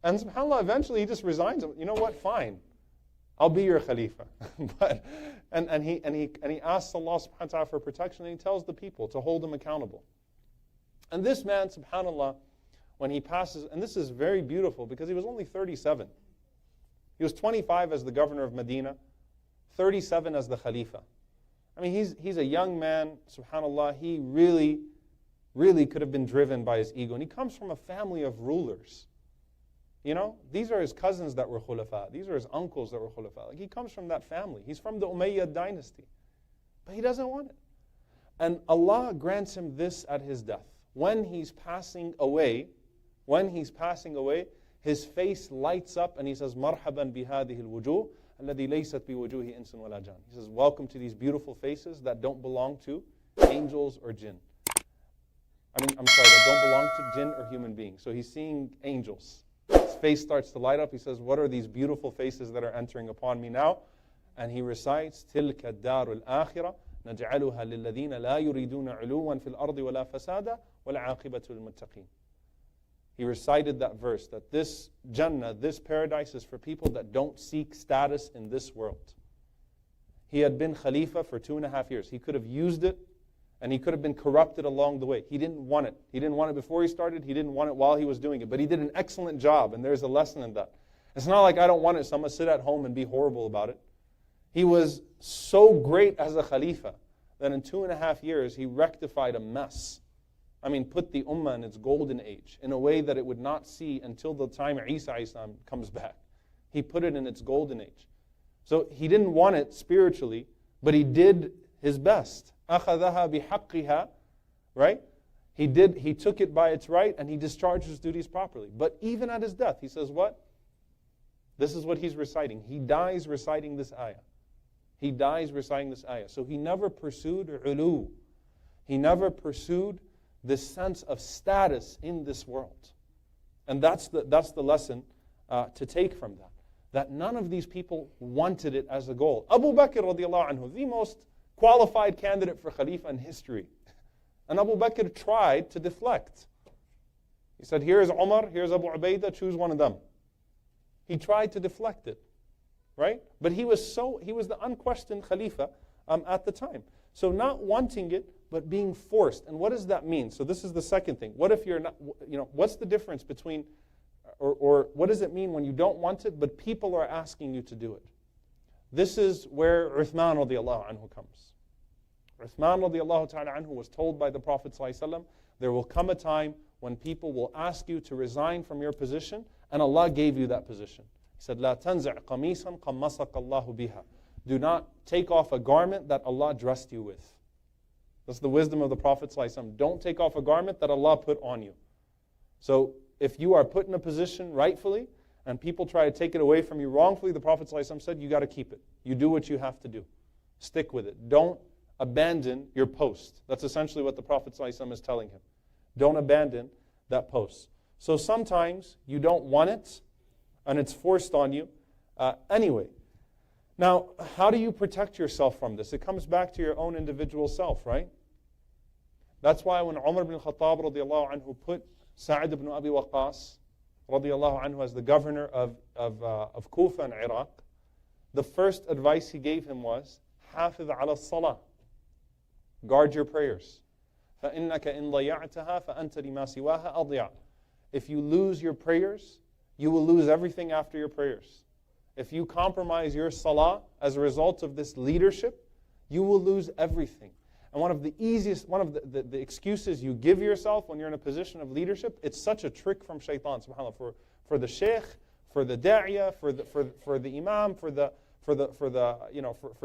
And subhanAllah, eventually he just resigns. You know what? Fine. I'll be your Khalifa. and he asks Allah subhanahu wa ta'ala for protection, and he tells the people to hold him accountable. And this man, subhanAllah, when he passes, and this is very beautiful because he was only 37. He was 25 as the governor of Medina, 37 as the Khalifa. I mean, he's a young man, subhanAllah. He really, really could have been driven by his ego. And he comes from a family of rulers. You know, these are his cousins that were khulafa. These are his uncles that were khulafa. Like, he comes from that family. He's from the Umayyad dynasty. But he doesn't want it. And Allah grants him this at his death. When he's passing away, his face lights up and he says, "Marhaban bihadihi al-wujuh alladhi laysat biwujuhi insun wala jan." He says, "Welcome to these beautiful faces that don't belong to angels or jinn." That don't belong to jinn or human beings. So he's seeing angels. His face starts to light up. He says, "What are these beautiful faces that are entering upon me now?" And he recites, "Tilka ad-daru al-akhirah naj'aluha lilladhina la yuriduna 'uluwan fil ardi wala fasada wal 'aqibatu lil muttaqin." He recited that verse, that this Jannah, this paradise is for people that don't seek status in this world. He had been Khalifa for 2.5 years. He could have used it, and he could have been corrupted along the way. He didn't want it. He didn't want it before he started. He didn't want it while he was doing it. But he did an excellent job, and there's a lesson in that. It's not like I don't want it, so I'm going to sit at home and be horrible about it. He was so great as a Khalifa that in 2.5 years, he rectified a mess. Put the ummah in its golden age in a way that it would not see until the time Isa comes back. He put it in its golden age. So he didn't want it spiritually, but he did his best. أَخَذَهَا بِحَقِّهَا, right? He took it by its right and he discharged his duties properly. But even at his death, he says what? This is what he's reciting. He dies reciting this ayah. So he never pursued ulu. He never pursued this sense of status in this world. And that's the lesson to take from that. That none of these people wanted it as a goal. Abu Bakr radiallahu anhu, the most qualified candidate for Khalifa in history. And Abu Bakr tried to deflect. He said, "Here's Umar, here's Abu Ubaidah, choose one of them." He tried to deflect it, right? But he was the unquestioned Khalifa at the time. So not wanting it, but being forced. And what does that mean? So this is the second thing. What if you're not, what's the difference between, or what does it mean when you don't want it, but people are asking you to do it? This is where Uthman radiallahu anhu comes. Uthman radiallahu ta'ala anhu was told by the Prophet ﷺ, there will come a time when people will ask you to resign from your position, and Allah gave you that position. He said, "La tanzi' qamisan qammasaka Allahu biha." Do not take off a garment that Allah dressed you with. That's the wisdom of the Prophet ﷺ. Don't take off a garment that Allah put on you. So if you are put in a position rightfully, and people try to take it away from you wrongfully, the Prophet ﷺ said, you got to keep it. You do what you have to do. Stick with it. Don't abandon your post. That's essentially what the Prophet ﷺ is telling him. Don't abandon that post. So sometimes you don't want it, and it's forced on you anyway. Now, how do you protect yourself from this? It comes back to your own individual self, right? That's why when Umar ibn Khattab radiallahu anhu put Sa'id ibn Abi Waqqas radiallahu anhu as the governor of Kufa in Iraq, the first advice he gave him was, حافظ على الصلاة. Guard your prayers. فإنك إن ضيعتها فأنت لما سواها أضيع. If you lose your prayers, you will lose everything after your prayers. If you compromise your salah as a result of this leadership, you will lose everything. And one of the excuses you give yourself when you're in a position of leadership, it's such a trick from shaitan, subhanAllah, for the sheikh, for the da'iyah, for the imam, for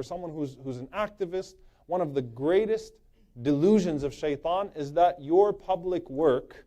someone who's an activist. One of the greatest delusions of shaitan is that your public work